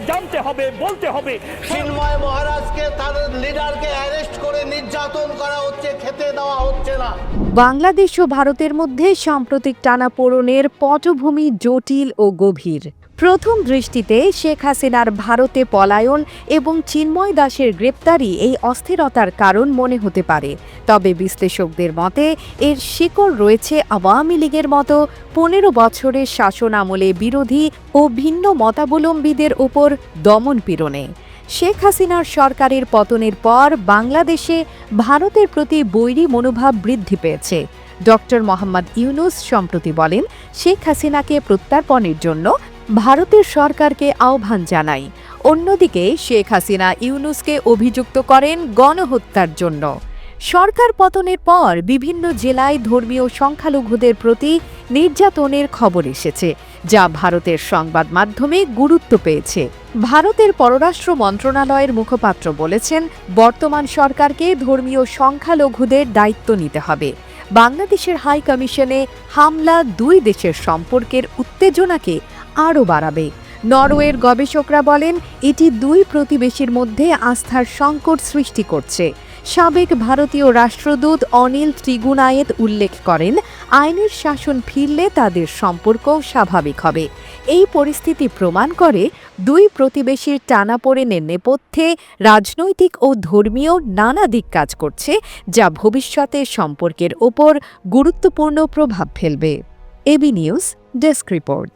জানতে হবে, বলতে হবে। চিন্ময় মহারাজকে, তাদের লিডারকে অ্যারেস্ট করে নির্যাতন করা হচ্ছে, খেতে দেওয়া হচ্ছে না। বাংলাদেশ ও ভারতের মধ্যে সাম্প্রতিক টানাপোড়েনের পটভূমি জটিল ও গভীর। প্রথম দৃষ্টিতে শেখ হাসিনার ভারতে পলায়ন এবং চিন্ময় দাসের গ্রেপ্তারি এই অস্থিরতার কারণ মনে হতে পারে, তবে বিশ্লেষকদের মতে এর শিকড় রয়েছে আওয়ামী লীগের মতো 15 বছরের শাসন আমলে বিরোধী ও ভিন্ন মতাবলম্বীদের ওপর দমনপীড়নে। শেখ হাসিনার সরকারের পতনের পর বাংলাদেশে ভারতের প্রতি বৈরী মনোভাব বৃদ্ধি পেয়েছে। ডক্টর মোহাম্মদ ইউনূস সম্প্রতি বলেন, শেখ হাসিনাকে প্রত্যার্পণের জন্য ভারতের সরকারকে আহ্বান জানাই। অন্যদিকে শেখ হাসিনা ইউনূসকে অভিযুক্ত করেন গণহত্যার জন্য। সরকার পতনের পর বিভিন্ন জেলায় ধর্মীয় সংখ্যালঘুদের প্রতি নির্যাতনের খবর এসেছে, যা ভারতের সংবাদ মাধ্যমে গুরুত্ব পেয়েছে। ভারতের পররাষ্ট্র মন্ত্রণালয়ের মুখপাত্র বলেছেন, বর্তমান সরকারকে ধর্মীয় সংখ্যালঘুদের দায়িত্ব নিতে হবে। বাংলাদেশের হাই কমিশনে হামলা দুই দেশের সম্পর্কের উত্তেজনাকে আরও বাড়াবে। নরওয়ের গবেষকরা বলেন, এটি দুই প্রতিবেশীর মধ্যে আস্থার সংকট সৃষ্টি করছে। সাবেক ভারতীয় রাষ্ট্রদূত অনিল ত্রিগুনায়েত উল্লেখ করেন, আইনের শাসন ফিরলে তাদের সম্পর্কও স্বাভাবিক হবে। এই পরিস্থিতি প্রমাণ করে দুই প্রতিবেশীর টানাপোড়েনের নেপথ্যে রাজনৈতিক ও ধর্মীয় নানা দিক কাজ করছে, যা ভবিষ্যতে সম্পর্কের ওপর গুরুত্বপূর্ণ প্রভাব ফেলবে। AB news desk report.